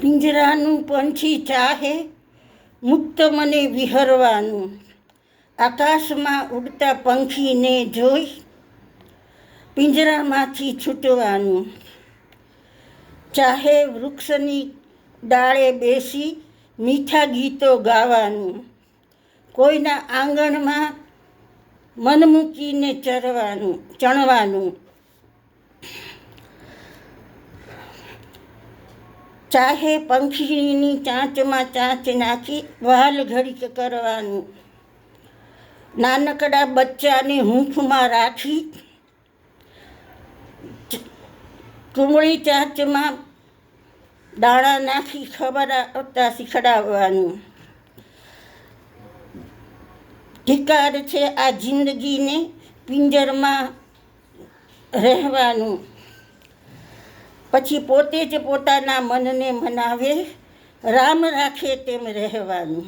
પિંજરાનું પંછી ચાહે મુક્ત મને વિહરવાનું, આકાશમાં ઉડતા પંખીને જોઈ પિંજરામાંથી છૂટવાનું, ચાહે વૃક્ષની ડાળે બેસી મીઠા ગીતો ગાવાનું, કોઈના આંગણમાં મન મૂકીને ચણવાનું, ચાહે પંખીની ચાંચમાં ચાંચ નાખી વહાલ ઘડીક કરવાનું, નાનકડા બચ્ચાને હૂંફમાં રાખી કુમળી ચાંચમાં દાણા નાખી ખબર આપતા શીખડાવવાનું. ધિક્કાર છે આ જિંદગીને પિંજરમાં રહેવાનું, પછી પોતે જ પોતાના મનને મનાવે રામ રાખે તેમ રહેવાનું.